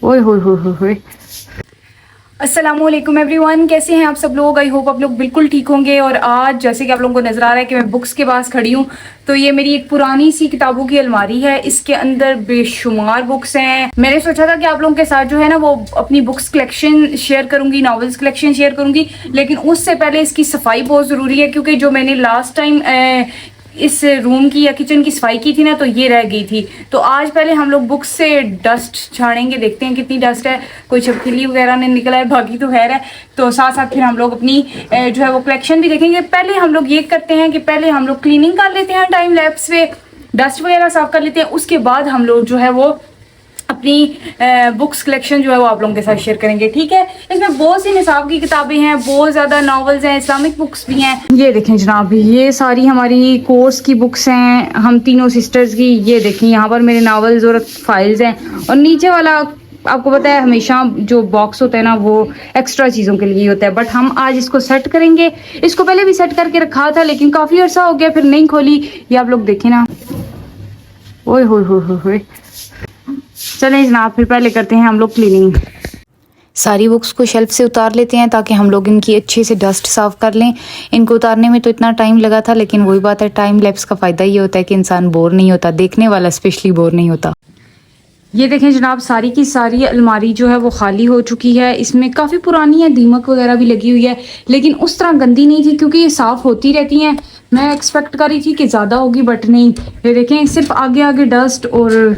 ओए होए होए होए होए। अस्सलामुअलैकुम एवरीवन, कैसे हैं आप सब लोग। आई होप आप लोग बिल्कुल ठीक होंगे। और आज जैसे कि आप लोगों को नज़र आ रहा है कि मैं बुक्स के पास खड़ी हूँ, तो ये मेरी एक पुरानी सी किताबों की अलमारी है। इसके अंदर बेशुमार बुक्स हैं। मैंने सोचा था कि आप लोगों के साथ जो है ना वो अपनी बुक्स कलेक्शन शेयर करूंगी, नॉवेल्स कलेक्शन शेयर करूंगी, लेकिन उससे पहले इसकी सफाई बहुत ज़रूरी है, क्योंकि जो मैंने लास्ट टाइम इस रूम की या किचन की सफाई की थी ना, तो ये रह गई थी। तो आज पहले हम लोग बुक्स से डस्ट झाड़ेंगे, देखते हैं कितनी डस्ट है, कोई छिपकली वगैरह ने निकला है, बाकी तो खैर है। तो साथ साथ फिर हम लोग अपनी जो है वो कलेक्शन भी देखेंगे। पहले हम लोग ये करते हैं कि पहले हम लोग क्लीनिंग कर लेते हैं, टाइम लैप्स पे डस्ट वगैरह साफ कर लेते हैं, उसके बाद हम लोग जो है वो अपनी बुक्स कलेक्शन जो है वो आप लोगों के साथ शेयर करेंगे, ठीक है। इसमें बहुत सी निसाब की किताबें हैं, बहुत ज़्यादा नॉवेल्स हैं, इस्लामिक बुक्स भी हैं। ये देखें जनाब, ये सारी हमारी कोर्स की बुक्स हैं, हम तीनों सिस्टर्स की। ये देखें यहाँ पर मेरे नॉवेल्स और फाइल्स हैं, और नीचे वाला आपको पता है हमेशा जो बॉक्स होता है ना वो एक्स्ट्रा चीज़ों के लिए होता है, बट हम आज इसको सेट करेंगे। इसको पहले भी सेट करके रखा था, लेकिन काफ़ी अर्सा हो गया, फिर नहीं खोली। ये आप लोग देखें ना, ओए होए होए होए होए। चलें जनाब, फिर पहले करते हैं हम लोग क्लीनिंग। सारी बुक्स को शेल्फ से उतार लेते हैं ताकि हम लोग इनकी अच्छे से डस्ट साफ़ कर लें। इनको उतारने में तो इतना टाइम लगा था, लेकिन वही बात है, टाइम लैप्स का फ़ायदा ये होता है कि इंसान बोर नहीं होता, देखने वाला स्पेशली बोर नहीं होता। ये देखें जनाब, सारी की सारी अलमारी जो है वो खाली हो चुकी है। इसमें काफ़ी पुरानी है, दीमक वगैरह भी लगी हुई है, लेकिन उस तरह गंदी नहीं थी क्योंकि ये साफ़ होती रहती हैं। मैं एक्सपेक्ट कर रही थी कि ज़्यादा होगी, बट नहीं। ये देखें, सिर्फ आगे आगे डस्ट। और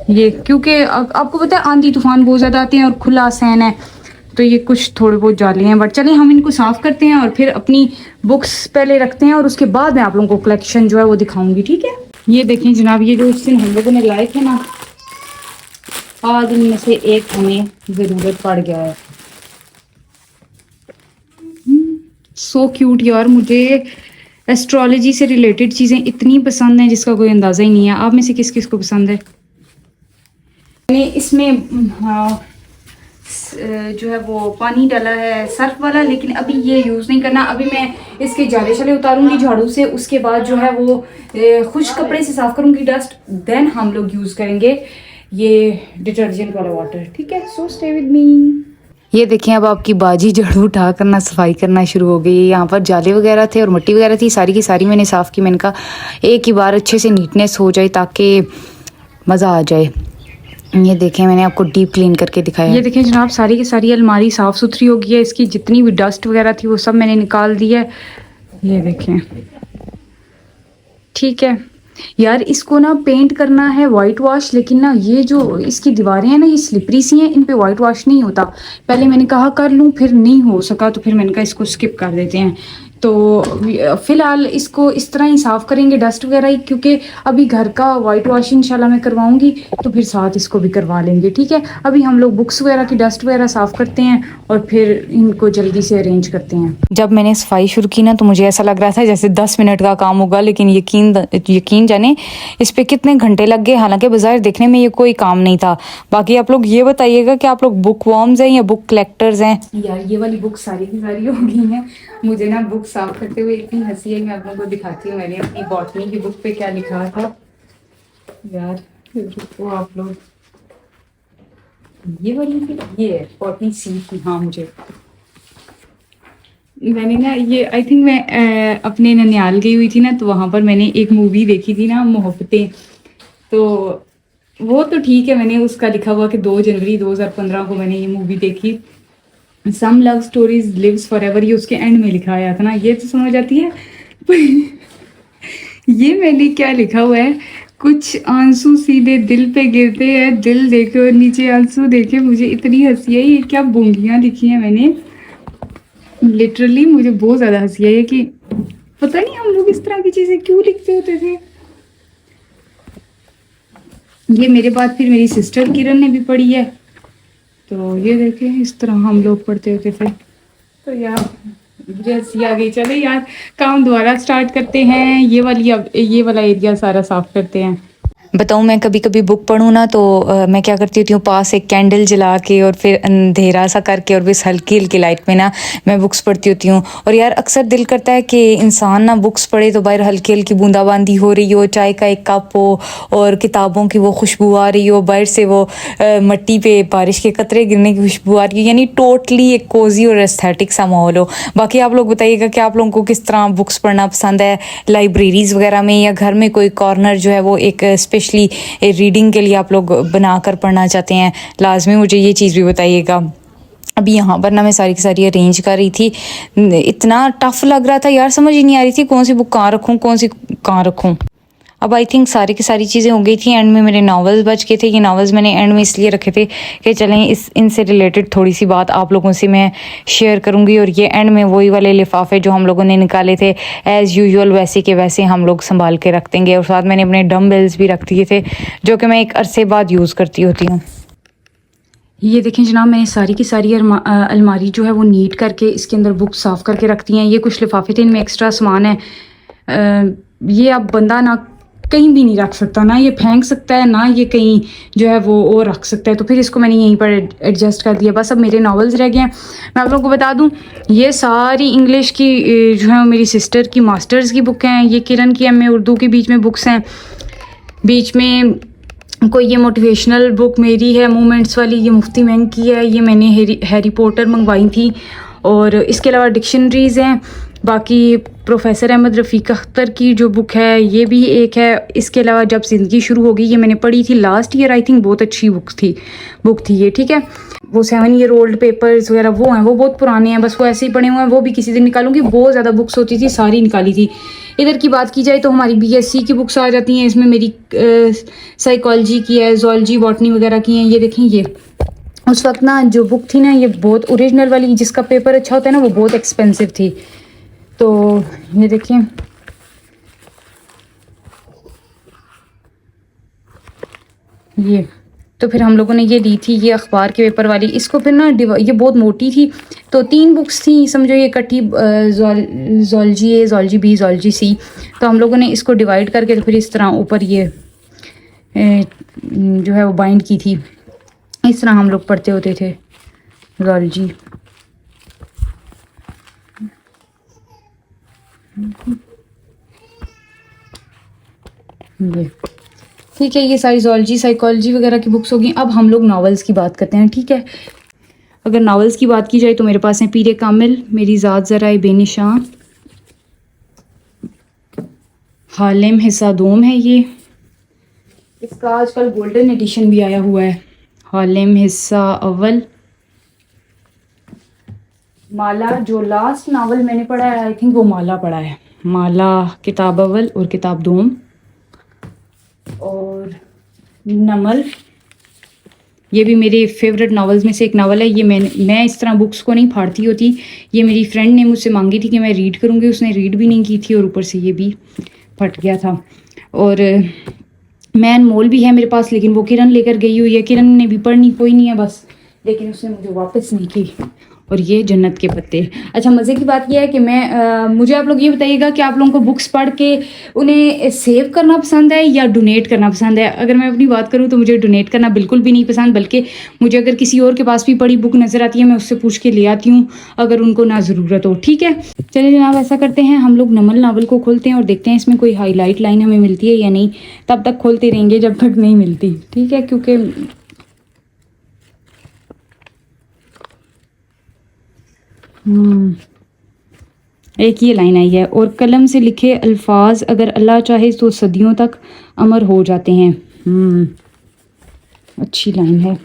ये क्योंकि आपको पता है आंधी तूफान बहुत ज़्यादा आते हैं और खुला आसमान है, तो ये कुछ थोड़े बहुत जाले हैं। बट चलिए हम इनको साफ़ करते हैं और फिर अपनी बुक्स पहले रखते हैं, और उसके बाद मैं आप लोगों को कलेक्शन जो है वो दिखाऊंगी, ठीक है। ये देखें जनाब, ये जो उस दिन हम लोगों ने लाए थे ना, आज इनमें से एक हमें ज़रूरत पड़ गया है। सो क्यूट यार, मुझे एस्ट्रोलॉजी से रिलेटेड चीज़ें इतनी पसंद हैं जिसका कोई अंदाज़ा ही नहीं है। आप में से किस किस को पसंद है। मैंने इसमें जो है वो पानी डाला है सर्फ वाला, लेकिन अभी ये यूज़ नहीं करना। अभी मैं इसके जाले शाले उतारूंगी झाड़ू से, उसके बाद जो है वो खुश्क कपड़े से साफ़ करूंगी डस्ट, देन हम लोग यूज़ करेंगे ये डिटर्जेंट वाला वाटर, ठीक है। So stay with me. ये देखें, अब आपकी बाजी झाड़ू उठा करना सफाई करना शुरू हो गई है। यहाँ पर जाले वगैरह थे और मिट्टी वगैरह थी, सारी की सारी मैंने साफ़ की। मैंने कहा एक ही बार अच्छे से नीटनेस हो जाए ताकि मज़ा आ जाए। ये देखें, मैंने आपको डीप क्लीन करके दिखाया। ये देखें जनाब, सारी की सारी अलमारी साफ़ सुथरी हो गई है। इसकी जितनी भी डस्ट वगैरह थी वो सब मैंने निकाल दी है। ये देखें, ठीक है यार। इसको ना पेंट करना है वाइट वॉश, लेकिन ना ये जो इसकी दीवारें हैं ना ये स्लिपरी सी हैं, इन पे वाइट वॉश नहीं होता। पहले मैंने कहा कर लूँ, फिर नहीं हो सका, तो फिर मैंने कहा इसको स्किप कर देते हैं। तो फ़िलहाल इसको इस तरह ही साफ़ करेंगे डस्ट वगैरह ही, क्योंकि अभी घर का वाइट वॉश इंशाल्लाह मैं करवाऊंगी, तो फिर साथ इसको भी करवा लेंगे, ठीक है। अभी हम लोग बुक्स वगैरह की डस्ट वगैरह साफ़ करते हैं और फिर इनको जल्दी से अरेंज करते हैं। जब मैंने सफाई शुरू की ना तो मुझे ऐसा लग रहा था जैसे 10 मिनट का काम होगा, लेकिन यकीन जाने इस पे कितने घंटे लग गए। हालांकि बाजार देखने में ये कोई काम नहीं था। बाकी आप लोग ये बताइएगा कि आप लोग बुक वॉर्म्स हैं या बुक कलेक्टर्स हैं। यार ये वाली बुक सारी की सारी हो गई हैं। मुझे ना बुक साफ करते हुए इतनी हंसी है, मैं आप लोगों को दिखाती हूँ। मैंने अपनी बॉटनी की बुक पे क्या लिखा था यार, रुको आप लोग। ये वाली थी, ये है बॉटनी सी थी। हाँ, मुझे मैंने ना ये आई थिंक मैं अपने ननियाल गई हुई थी ना, तो वहाँ पर मैंने एक मूवी देखी थी ना, मोहब्बतें। तो वो तो ठीक है, मैंने उसका लिखा हुआ कि 2 जनवरी 2015 को मैंने ये मूवी देखी। Some love stories lives forever, ये उसके एंड में लिखा आया था ना, ये तो समझ आती है। ये मैंने क्या लिखा हुआ है, कुछ आंसू सीधे दिल पे गिरते हैं, दिल देखे और नीचे आंसू देखे। मुझे इतनी हंसी है, ये क्या बोंगियाँ लिखी हैं मैंने। लिटरली मुझे बहुत ज़्यादा हंसी है कि पता नहीं हम लोग इस तरह की चीज़ें क्यों लिखते होते थे। ये मेरे बाद फिर मेरी सिस्टर किरण ने भी पढ़ी है, तो ये देखें इस तरह हम लोग पढ़ते होते थे। तो यार मुझे हंसी आ गई। चले यार, काम दोबारा स्टार्ट करते हैं। ये वाला एरिया सारा साफ करते हैं। बताऊँ, मैं कभी कभी बुक पढूँ ना तो मैं क्या करती होती हूँ, पास एक कैंडल जला के और फिर अंधेरा सा करके और बस हल्की हल्की लाइट में ना मैं बुक्स पढ़ती होती हूँ। और यार अक्सर दिल करता है कि इंसान ना बुक्स पढ़े तो बाहर हल्की हल्की बूंदाबांदी हो रही हो, चाय का एक कप हो और किताबों की वो खुशबू आ रही हो, बाहर से वो मट्टी पे बारिश के कतरे गिरने की खुशबू आ रही हो, यानी टोटली एक कोजी और एस्थेटिक सा माहौल हो। बाकी आप लोग बताइएगा कि आप लोगों को किस तरह बुक्स पढ़ना पसंद है, लाइब्रेरीज वगैरह में, या घर में कोई कॉर्नर जो है वो एक स्पेशली रीडिंग के लिए आप लोग बना कर पढ़ना चाहते हैं। लाजमी मुझे ये चीज़ भी बताइएगा। अभी यहाँ पर ना मैं सारी की सारी अरेंज कर रही थी, इतना टफ लग रहा था यार, समझ ही नहीं आ रही थी कौन सी बुक कहाँ रखूँ, कौन सी कहाँ रखूँ। अब आई थिंक सारी की सारी चीज़ें हो गई थी। एंड में मेरे नॉवेल्स बच गए थे। ये नॉवेल्स मैंने एंड में इसलिए रखे थे कि चलें इनसे रिलेटेड थोड़ी सी बात आप लोगों से मैं शेयर करूँगी। और ये एंड में वही वाले लिफाफे जो हम लोगों ने निकाले थे एज़ यूजुअल वैसे के वैसे हम लोग संभाल के रख देंगे। और साथ मैंने अपने डम्बल्स भी रख दिए थे जो कि मैं एक अरसे बाद यूज़ करती होती हूँ। ये देखें जनाब, मैंने सारी की सारी अलमारी जो है वो नीट करके इसके अंदर बुक साफ़ करके रख दी हैं। ये कुछ लिफाफे थे, इनमें एक्स्ट्रा सामान है। ये अब बंदा ना कहीं भी नहीं रख सकता, ना ये फेंक सकता है, ना ये कहीं जो है वो रख सकता है। तो फिर इसको मैंने यहीं पर एडजस्ट कर दिया। बस अब मेरे नॉवेल्स रह गए हैं। मैं आप लोगों को बता दूं, ये सारी इंग्लिश की जो है मेरी सिस्टर की मास्टर्स की बुक हैं। ये किरण की एमए उर्दू की बीच में बुक्स हैं। बीच में कोई ये मोटिवेशनल बुक मेरी है मोमेंट्स वाली, ये मुफ्ती महंग की है। ये मैंने हैरी पॉटर मंगवाई थी। और इसके अलावा डिक्शनरीज़ हैं। बाकी प्रोफेसर अहमद रफ़ीक अख्तर की जो बुक है ये भी एक है। इसके अलावा जब ज़िंदगी शुरू होगी, ये मैंने पढ़ी थी लास्ट ईयर, आई थिंक बहुत अच्छी बुक थी ये, ठीक है। वो 7 ईयर ओल्ड पेपर्स वगैरह वो हैं, वो बहुत पुराने हैं, बस वो ऐसे ही पड़े हुए हैं। वो भी किसी दिन निकालूंगी। बहुत ज़्यादा बुक्स होती थी, सारी निकाली थी। इधर की बात की जाए तो हमारी बीएससी की बुक्स आ जाती हैं। इसमें मेरी साइकोलॉजी की है, जूलॉजी बॉटनी वगैरह की हैं। ये देखें, ये उस वक्त ना जो बुक थी ना, ये बहुत ओरिजिनल वाली जिसका पेपर अच्छा होता है ना, वो बहुत एक्सपेंसिव थी। तो ये देखिए, ये तो फिर हम लोगों ने ये ली थी, ये अखबार के पेपर वाली। इसको फिर ना ये बहुत मोटी थी, तो 3 बुक्स थी समझो, ये इकट्ठी जूलॉजी ए, जूलॉजी बी, जूलॉजी सी। तो हम लोगों ने इसको डिवाइड करके तो फिर इस तरह ऊपर ये जो है वो बाइंड की थी। इस तरह हम लोग पढ़ते होते थे जूलॉजी। ये ठीक है, ये सारी जूलॉजी साइकोलॉजी वगैरह की बुक्स होगी। अब हम लोग नॉवेल्स की बात करते हैं, ठीक है। अगर नॉवेल्स की बात की जाए तो मेरे पास है पीरे कामिल, मेरी ज़ात ज़राए बेनिशां, हालिम हिस्सा दोम है ये। इसका आजकल गोल्डन एडिशन भी आया हुआ है। हालिम हिस्सा अव्वल, माला जो लास्ट नावल मैंने पढ़ा है आई थिंक वो माला पढ़ा है। माला किताब अव्वल और किताब दोम। और नमल, ये भी मेरे फेवरेट नावल्स में से एक नावल है। ये मैं इस तरह बुक्स को नहीं फाड़ती होती। ये मेरी फ्रेंड ने मुझसे मांगी थी कि मैं रीड करूँगी, उसने रीड भी नहीं की थी और ऊपर से ये भी फट गया था। और मैन मोल भी है मेरे पास, लेकिन वो किरण लेकर गई हुई है। किरण ने भी पढ़नी कोई नहीं है बस, लेकिन उसने मुझे वापस नहीं की। और ये जन्नत के पत्ते। अच्छा, मज़े की बात यह है कि मुझे आप लोग ये बताइएगा कि आप लोगों को बुक्स पढ़ के उन्हें सेव करना पसंद है या डोनेट करना पसंद है। अगर मैं अपनी बात करूँ तो मुझे डोनेट करना बिल्कुल भी नहीं पसंद, बल्कि मुझे अगर किसी और के पास भी पढ़ी बुक नज़र आती है मैं उससे पूछ के ले आती हूँ अगर उनको ना ज़रूरत हो, ठीक है। चलिए जनाब, ऐसा करते हैं, हम लोग नमल नावल को खोलते हैं और देखते हैं इसमें कोई हाईलाइट लाइन हमें मिलती है या नहीं। तब तक खोलते रहेंगे जब तक नहीं मिलती, ठीक है। क्योंकि एक ये लाइन आई है, और कलम से लिखे अल्फाज अगर अल्लाह चाहे तो सदियों तक अमर हो जाते हैं। अच्छी लाइन है।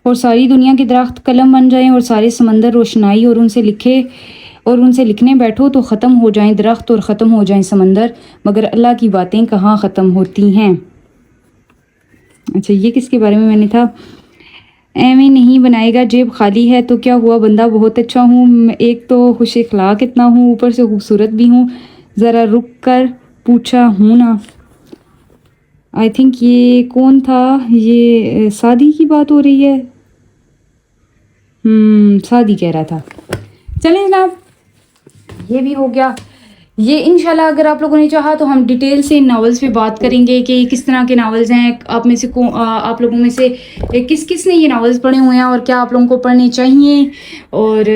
और सारी दुनिया के दरख्त कलम बन जाएं और सारे समंदर रोशनाई, और उनसे लिखने बैठो तो ख़त्म हो जाएं दरख्त और ख़त्म हो जाएं समंदर, मगर अल्लाह की बातें कहाँ ख़त्म होती हैं। अच्छा, ये किसके बारे में मैंने था? एवें नहीं बनाएगा जेब खाली है तो क्या हुआ, बंदा बहुत अच्छा हूँ, एक तो खुश इखलाक इतना हूँ, ऊपर से खूबसूरत भी हूँ, ज़रा रुक कर पूछा हूँ ना। आई थिंक ये कौन था, ये सादी की बात हो रही है। सादी कह रहा था। चलें जनाब, ये भी हो गया। ये इंशाल्लाह अगर आप लोगों ने चाहा तो हम डिटेल से इन नावल्स पे बात करेंगे कि ये किस तरह के नावल्स हैं, आप में से आप लोगों में से किस किस ने ये नावल्स पढ़े हुए हैं और क्या आप लोगों को पढ़ने चाहिए, और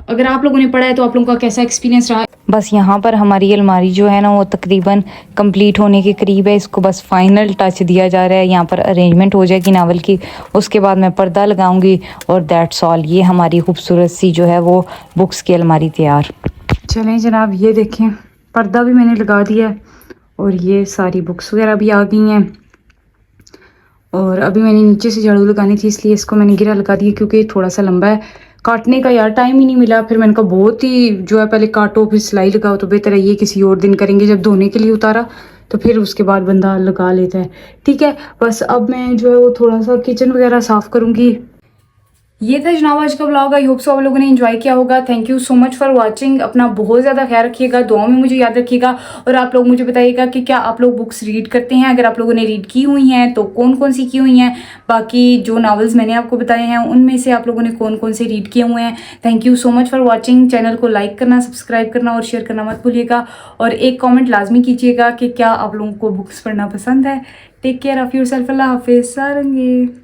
अगर आप लोगों ने पढ़ा है तो आप लोगों का कैसा एक्सपीरियंस रहा। बस यहाँ पर हमारी अलमारी जो है ना वो तकरीबन कंप्लीट होने के करीब है। इसको बस फाइनल टच दिया जा रहा है। यहाँ पर अरेंजमेंट हो जाएगी नावल की, उसके बाद मैं पर्दा लगाऊंगी और दैट्स ऑल। ये हमारी खूबसूरत सी जो है वो बुक्स की अलमारी तैयार। चलें जनाब, ये देखें पर्दा भी मैंने लगा दिया है और ये सारी बुक्स वगैरह भी आ गई हैं। और अभी मैंने नीचे से झाड़ू लगानी थी इसलिए इसको मैंने गिरा लगा दिया, क्योंकि थोड़ा सा लंबा है, काटने का यार टाइम ही नहीं मिला। फिर मैंने कहा बहुत ही जो है पहले काटो फिर सिलाई लगाओ, तो बेहतर है ये किसी और दिन करेंगे। जब धोने के लिए उतारा तो फिर उसके बाद बंदा लगा लेता है। ठीक है, बस अब मैं जो है वो थोड़ा सा किचन वगैरह साफ़ करूँगी। ये था जनाब आज का व्लॉग। आई होप सो आप लोगों ने एंजॉय किया होगा। Thank you so much for watching. अपना बहुत ज़्यादा ख्याल रखिएगा, दुआओं में मुझे याद रखिएगा। और आप लोग मुझे बताइएगा कि क्या आप लोग बुक्स रीड करते हैं, अगर आप लोगों ने रीड की हुई हैं तो कौन कौन सी की हुई हैं। बाकी जो नावल्स मैंने आपको बताए हैं उनमें से आप लोगों ने कौन कौन से रीड किए हुए हैं। Thank you so much for watching. Channel को लाइक करना, सब्सक्राइब करना और शेयर करना मत भूलिएगा। और एक कॉमेंट लाजमी कीजिएगा कि क्या आप लोगों को बुक्स पढ़ना पसंद है। Take care of yourself. अल्लाह हाफिज़। सारंगी।